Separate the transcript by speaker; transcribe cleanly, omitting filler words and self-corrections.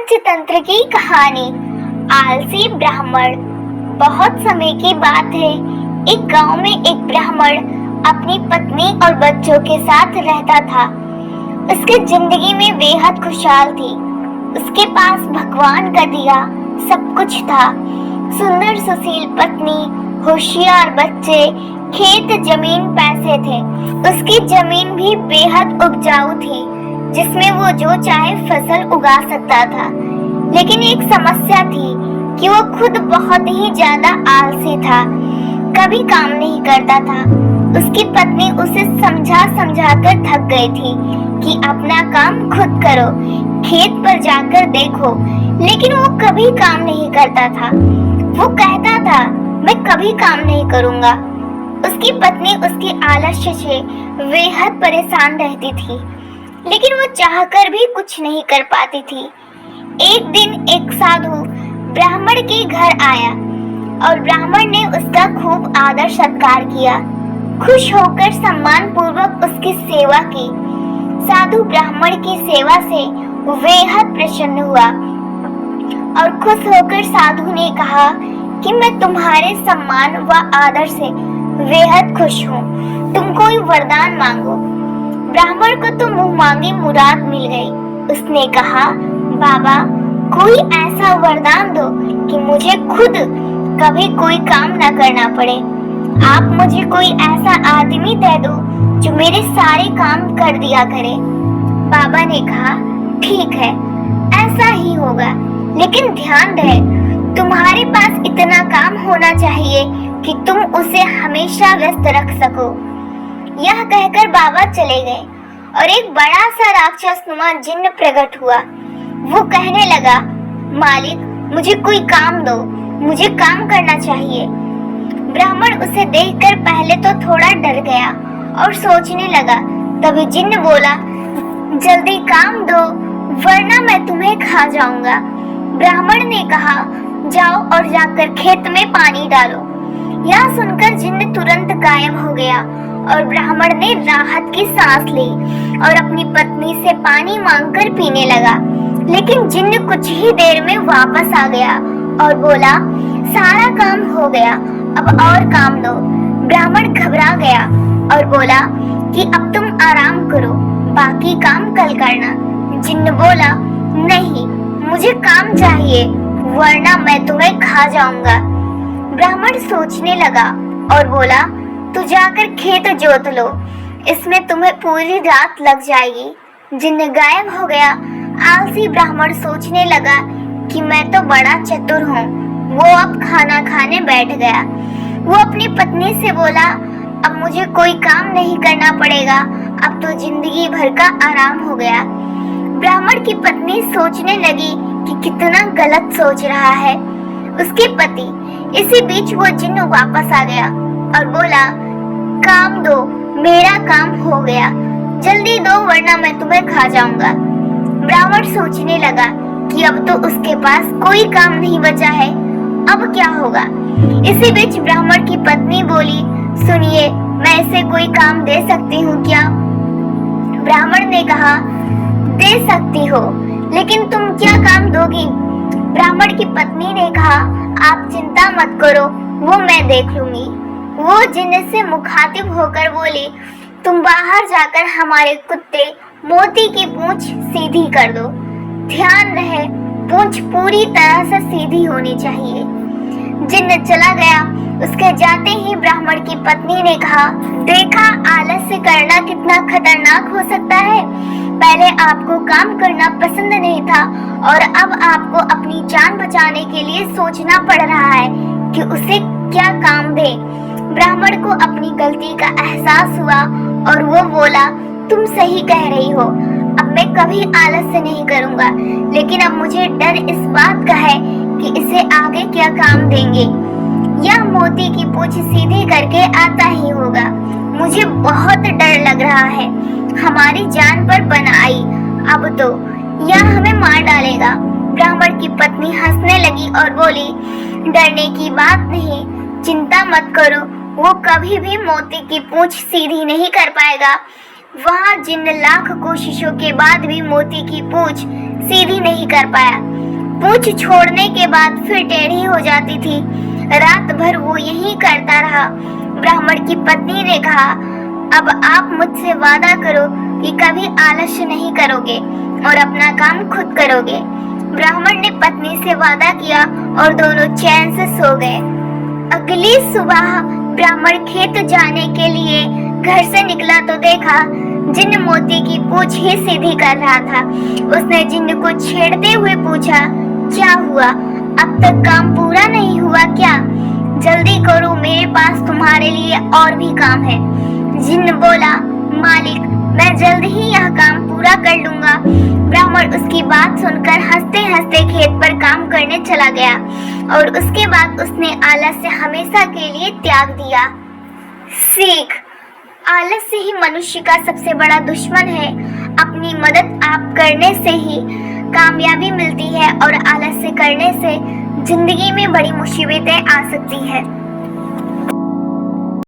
Speaker 1: पंचतंत्र की कहानी। आलसी ब्राह्मण। बहुत समय की बात है, एक गांव में एक ब्राह्मण अपनी पत्नी और बच्चों के साथ रहता था। उसकी जिंदगी में बेहद खुशहाल थी। उसके पास भगवान का दिया सब कुछ था। सुंदर सुशील पत्नी, होशियार बच्चे, खेत जमीन पैसे थे। उसकी जमीन भी बेहद उपजाऊ थी, जिसमें वो जो चाहे फसल उगा सकता था। लेकिन एक समस्या थी कि वो खुद बहुत ही ज्यादा आलसी था, कभी काम नहीं करता था। उसकी पत्नी उसे समझा समझा कर थक गई थी कि अपना काम खुद करो, खेत पर जाकर देखो, लेकिन वो कभी काम नहीं करता था। वो कहता था, मैं कभी काम नहीं करूंगा। उसकी पत्नी उसकी आलस्य से बेहद परेशान रहती थी, लेकिन वो चाहकर भी कुछ नहीं कर पाती थी। एक दिन एक साधु ब्राह्मण के घर आया और ब्राह्मण ने उसका खूब आदर सत्कार किया। खुश होकर सम्मान पूर्वक उसकी सेवा की। साधु ब्राह्मण की सेवा से बेहद प्रसन्न हुआ और खुश होकर साधु ने कहा कि मैं तुम्हारे सम्मान व आदर से बेहद खुश हूँ। तुम कोई वरदान मांगो। ब्राह्मण को तो मुंह मांगी मुराद मिल गई। उसने कहा, बाबा कोई ऐसा वरदान दो कि मुझे खुद कभी कोई काम न करना पड़े। आप मुझे कोई ऐसा आदमी दे दो जो मेरे सारे काम कर दिया करे। बाबा ने कहा, ठीक है, ऐसा ही होगा, लेकिन ध्यान रहे तुम्हारे पास इतना काम होना चाहिए कि तुम उसे हमेशा व्यस्त रख सको। यह कहकर बाबा चले गए और एक बड़ा सा राक्षसनुमा जिन्न प्रकट हुआ। वो कहने लगा, मालिक मुझे कोई काम दो, मुझे काम करना चाहिए। ब्राह्मण उसे देखकर पहले तो थोड़ा डर गया और सोचने लगा। तभी जिन्न बोला, जल्दी काम दो वरना मैं तुम्हें खा जाऊंगा। ब्राह्मण ने कहा, जाओ और जाकर खेत में पानी डालो। यह सुनकर जिन्न तुरंत गायब हो गया और ब्राह्मण ने राहत की सांस ली और अपनी पत्नी से पानी मांगकर पीने लगा। लेकिन जिन्न कुछ ही देर में वापस आ गया और बोला, सारा काम हो गया, अब और काम दो। ब्राह्मण घबरा गया और बोला कि अब तुम आराम करो, बाकी काम कल करना। जिन्न बोला, नहीं, मुझे काम चाहिए वरना मैं तुम्हें खा जाऊंगा। ब्राह्मण सोचने लगा और बोला, तू जाकर खेत जोत लो, इसमें तुम्हें पूरी रात लग जाएगी। जिन्न गायब हो गया। आलसी ब्राह्मण सोचने लगा कि मैं तो बड़ा चतुर हूँ। वो अब खाना खाने बैठ गया। वो अपनी पत्नी से बोला, अब मुझे कोई काम नहीं करना पड़ेगा, अब तो जिंदगी भर का आराम हो गया। ब्राह्मण की पत्नी सोचने लगी कि कितना गलत सोच रहा है उसके पति। इसी बीच वो जिन्न वापस आ गया और बोला, काम दो, मेरा काम हो गया, जल्दी दो वरना मैं तुम्हें खा जाऊंगा। ब्राह्मण सोचने लगा कि अब तो उसके पास कोई काम नहीं बचा है, अब क्या होगा। इसी बीच ब्राह्मण की पत्नी बोली, सुनिए, मैं इसे कोई काम दे सकती हूँ क्या? ब्राह्मण ने कहा, दे सकती हो, लेकिन तुम क्या काम दोगी? ब्राह्मण की पत्नी ने कहा, आप चिंता मत करो, वो मैं देख लूंगी। वो जिन्न से मुखातिब होकर बोली, तुम बाहर जाकर हमारे कुत्ते मोती की पूंछ सीधी कर दो। ध्यान रहे पूंछ पूरी तरह से सीधी होनी चाहिए। जिन्न चला गया। उसके जाते ही ब्राह्मण की पत्नी ने कहा, देखा आलस्य करना कितना खतरनाक हो सकता है। पहले आपको काम करना पसंद नहीं था और अब आपको अपनी जान बचाने के लिए सोचना पड़ रहा है कि उसे क्या काम दे। ब्राह्मण को अपनी गलती का एहसास हुआ और वो बोला, तुम सही कह रही हो, अब मैं कभी आलस्य नहीं करूंगा, लेकिन अब मुझे डर इस बात का है कि इसे आगे क्या काम देंगे। यह मोती की पूंछ सीधी करके आता ही होगा। मुझे बहुत डर लग रहा है, हमारी जान पर बनाई, अब तो यह हमें मार डालेगा। ब्राह्मण की पत्नी हंसने लगी और बोली, डरने की बात नहीं, चिंता मत करो, वो कभी भी मोती की पूंछ सीधी नहीं कर पाएगा। वहाँ जिन्न लाख कोशिशों के बाद भी मोती की पूंछ सीधी नहीं कर पाया। पूंछ छोड़ने के बाद फिर टेढ़ी हो जाती थी। रात भर वो यही करता रहा। ब्राह्मण की पत्नी ने कहा, अब आप मुझसे वादा करो कि कभी आलस्य नहीं करोगे और अपना काम खुद करोगे। ब्राह्मण ने पत्नी से वादा किया और दोनों चैन से सो गए। अगली सुबह ब्राह्मण खेत जाने के लिए घर से निकला तो देखा जिन्न मोती की पूंछ ही सीधी कर रहा था। उसने जिन्न को छेड़ते हुए पूछा, क्या हुआ? अब तक काम पूरा नहीं हुआ क्या? जल्दी करो, मेरे पास तुम्हारे लिए और भी काम है। जिन्न बोला, मालिक, मैं जल्द ही यह काम पूरा कर लूंगा। ब्राह्मण उसकी बात सुनकर हंसते हंसते खेत पर काम करने चला गया और उसके बाद उसने आलस्य हमेशा के लिए त्याग दिया। सीख, आलस्य ही मनुष्य का सबसे बड़ा दुश्मन है। अपनी मदद आप करने से ही कामयाबी मिलती है और आलस्य करने से जिंदगी में बड़ी मुसीबतें आ सकती है।